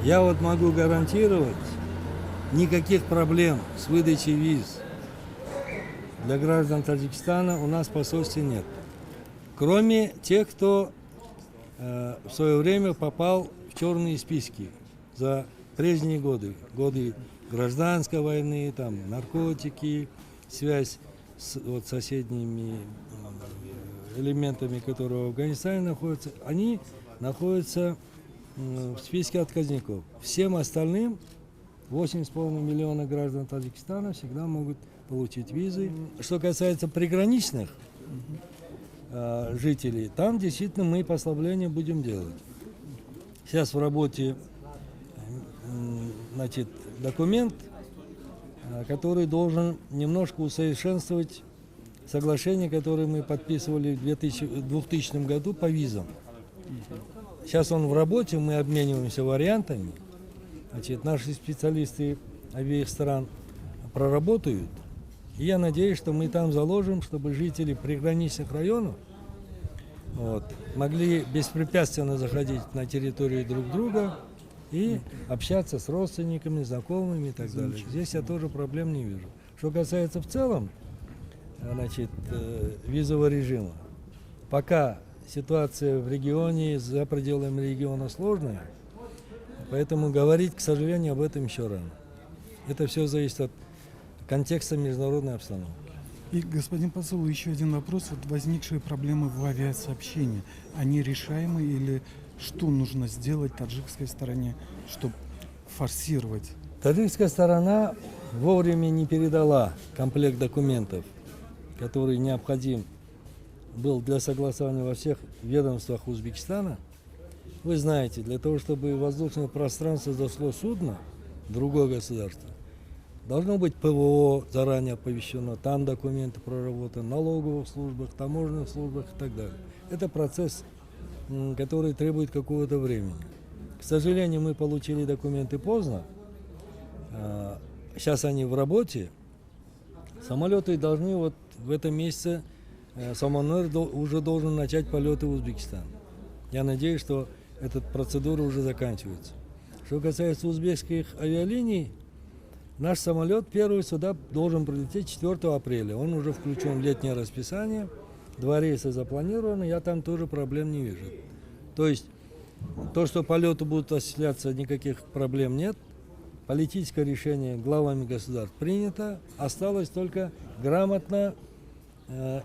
Я вот могу гарантировать, никаких проблем с выдачей виз для граждан Таджикистана у нас в посольстве нет. Кроме тех, кто в свое время попал в черные списки за прежние годы. Годы гражданской войны, там, наркотики, связь с соседними элементами, которые в Афганистане находятся. Они находятся в списке отказников. Всем остальным 8,5 миллиона граждан Таджикистана всегда могут получить визы. Что касается приграничных жителей, там действительно мы послабления будем делать. Сейчас в работе документ, который должен немножко усовершенствовать соглашение, которое мы подписывали в 2000 году по визам. Сейчас он в работе, мы обмениваемся вариантами. Наши специалисты обеих стран проработают. И я надеюсь, что мы там заложим, чтобы жители приграничных районов могли беспрепятственно заходить на территорию друг друга и общаться с родственниками, знакомыми и так далее. Здесь я тоже проблем не вижу. Что касается в целом визового режима, пока ситуация в регионе, за пределами региона сложная, поэтому говорить, к сожалению, об этом еще рано. Это все зависит от контекста международной обстановки. И, господин посол, еще один вопрос. Вот возникшие проблемы в авиасообщении, они решаемы или что нужно сделать таджикской стороне, чтобы форсировать? Таджикская сторона вовремя не передала комплект документов, который необходим был для согласования во всех ведомствах Узбекистана. Вы знаете, для того, чтобы в воздушное пространство зашло судно, другое государство, должно быть ПВО заранее оповещено, там документы проработаны, налоговых службах, таможенных службах и так далее. Это процесс, который требует какого-то времени. К сожалению, мы получили документы поздно. Сейчас они в работе. Самолеты должны в этом месяце, Саманер уже должен начать полеты в Узбекистан. Я надеюсь, что эта процедура уже заканчивается. Что касается узбекских авиалиний, наш самолет первый сюда должен прилететь 4 апреля. Он уже включен в летнее расписание. 2 рейса запланированы, я там тоже проблем не вижу. То есть, то, что полеты будут осуществляться, никаких проблем нет. Политическое решение главами государств принято. Осталось только грамотно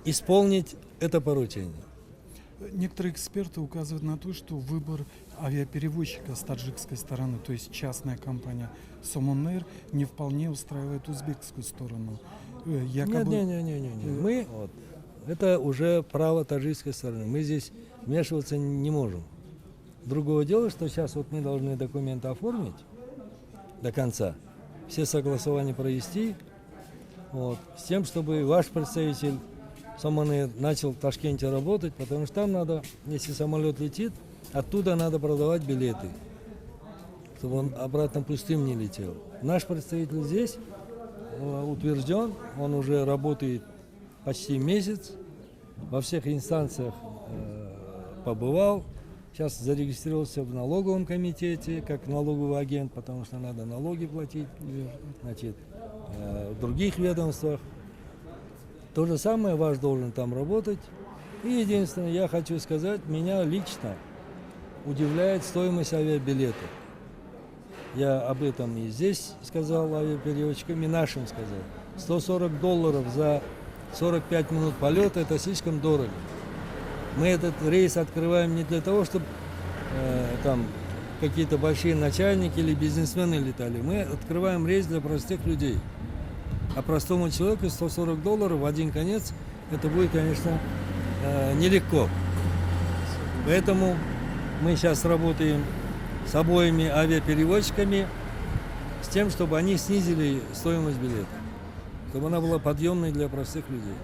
исполнить это поручение. Некоторые эксперты указывают на то, что выбор авиаперевозчика с таджикской стороны, то есть частная компания Somon Air, не вполне устраивает узбекскую сторону. Якобы... Нет. Это уже право таджикской стороны. Мы здесь вмешиваться не можем. Другое дело, что сейчас мы должны документы оформить до конца, все согласования провести, с тем, чтобы ваш представитель Somon Air начал в Ташкенте работать, потому что там надо, если самолет летит, оттуда надо продавать билеты, чтобы он обратно пустым не летел. Наш представитель здесь утвержден, он уже работает почти месяц, во всех инстанциях побывал, сейчас зарегистрировался в налоговом комитете, как налоговый агент, потому что надо налоги платить, в других ведомствах. То же самое, ваш должен там работать. И единственное, я хочу сказать, меня лично удивляет стоимость авиабилета. Я об этом и здесь сказал авиаперевозчикам, и нашим сказал. $140 за 45 минут полета – это слишком дорого. Мы этот рейс открываем не для того, чтобы там какие-то большие начальники или бизнесмены летали. Мы открываем рейс для простых людей. А простому человеку $140 в один конец, это будет, конечно, нелегко. Поэтому мы сейчас работаем с обоими авиаперевозчиками с тем, чтобы они снизили стоимость билета, чтобы она была подъемной для простых людей.